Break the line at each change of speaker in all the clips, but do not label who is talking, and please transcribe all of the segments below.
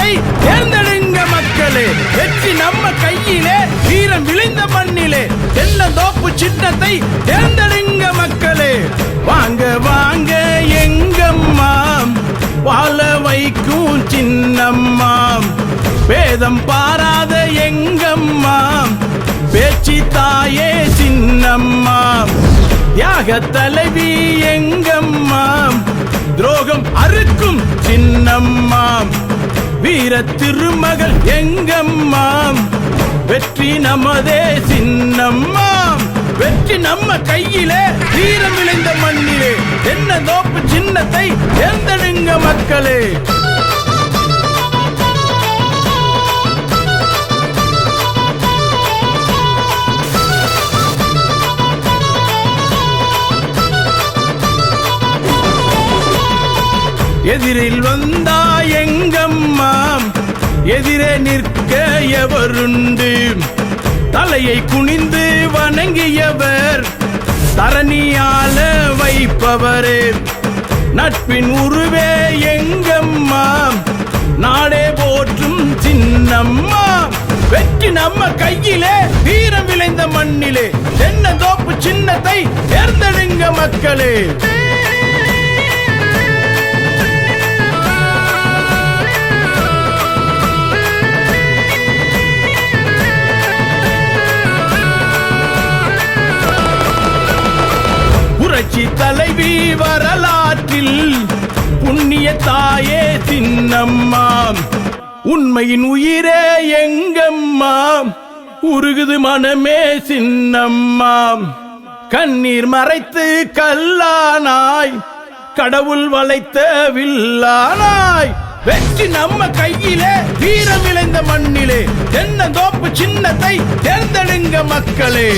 சின்னத்தை தேர்ந்தெடுங்க மக்களே. வெற்றி நம்ம கையிலே, வீரம் விளைந்த மண்ணிலே. தென்னந்தோப்பு சின்னத்தை தேர்ந்தெடுங்க மக்களே. வாங்க வாங்க எங்கம்மா, வாழ வைக்கும் சின்னம்மா. வேதம் பாராத எங்கம்மா, பேச்சு தாயே சின்னம்மா. தியாக தலைவி எங்கம்மா, துரோகம் அறுக்கும் சின்னம்மா. வீர திருமகள் எங்கம்மா, வெற்றி நமதே சின்னம்மா. வெற்றி நம்ம கையிலே, வீரம் விளைந்த மண்ணிலே. தென்னந்தோப்பு சின்னத்தை தேர்ந்தெடுங்க மக்களே. எதிரில் வந்தா எங்கம்மா, எதிரே நிற்க எவருண்டு? தலையை குனிந்து வணங்கியவர், தரணியால வைப்பவரே. நட்பின் உருவே எங்கம்மா, நாடே போற்றும் சின்னம்மா. வெற்றி நம்ம கையிலே, வீரம் விளைந்த மண்ணிலே. தென்னந்தோப்பு சின்னத்தை தேர்ந்தெடுங்க மக்களே. புரட்சி தலைவி வரலாற்றில் புண்ணிய தாயே சின்னம்மா. உண்மையின் உயிரே எங்கம்மா, உருகுது மனமே சின்னம்மா. கண்ணீர் மறைத்து கல்லானாய், கடவுள் வளைத்த வில்லானாய். வெற்றி நம்ம கையிலே, வீரம் விளைந்த மண்ணிலே. தென்னந்தோப்பு சின்னத்தை தேர்ந்தெடுங்க மக்களே.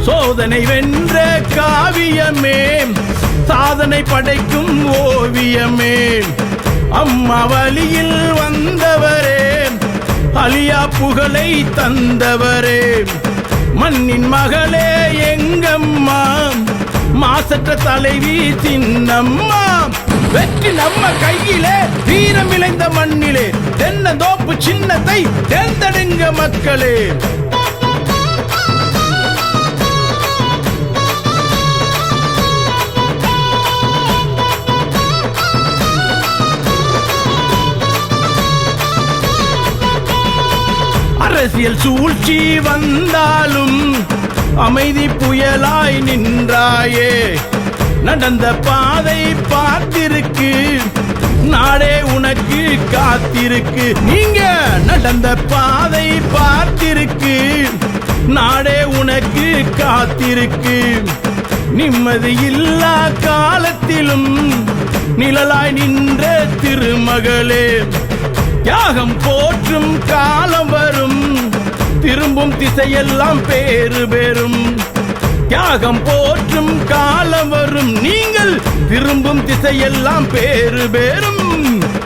சோதனை வென்ற காவியமே, சாதனை படைக்கும் ஓவியமே. அம்மா வழியில் வந்தவரே, அலியா புகழை தந்தவரே. மண்ணின் மகளே எங்கம்மா, மாசற்ற தலைவி சின்னம்மா. வெற்றி நம்ம கையிலே, வீரம் விளைந்த மண்ணிலே. தென்னந்தோப்பு சின்னத்தை தேர்ந்தெடுங்க மக்களே. அரசியல் சூழ்ச்சி வந்தாலும் அமைதி புயலாய் நின்றாயே. நடந்த பாதை பார்த்திருக்கு, நாடே உனக்கு காத்திருக்கு. நீங்க நடந்த பாதை பார்த்திருக்கு, நாடே உனக்கு காத்திருக்கு. நிம்மதி இல்லா காலத்திலும் நிழலாய் நின்ற திருமகளே. தியாகம் போற்றும் காலம் வரும், திரும்பும் திசையெல்லாம் பேறு பெறும். தியாகம் போற்றும் காலம் வரும், நீங்கள் திரும்பும் திசையெல்லாம் பேறு பெறும்.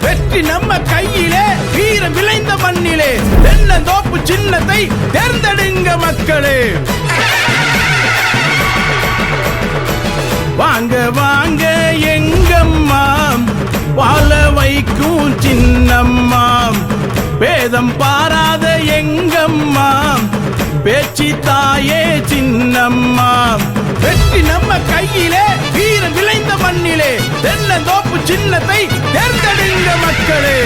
வெற்றி நம்ம கையிலே, வீரம் விளைந்த மண்ணிலே. தென்னந்தோப்பு சின்னத்தை தேர்ந்தெடுங்க மக்களே. வாங்க வாங்க எங்கம்மா, வாழ வைக்கும் சின்னம்மா. வேதம் பாராத எங்கம்மா, பேச்சு தாயே சின்னம்மா. வெற்றி நம்ம கையிலே, வீரம் விளைந்த மண்ணிலே. தென்னந்தோப்பு சின்னத்தை தேர்ந்தெடுங்க மக்களே.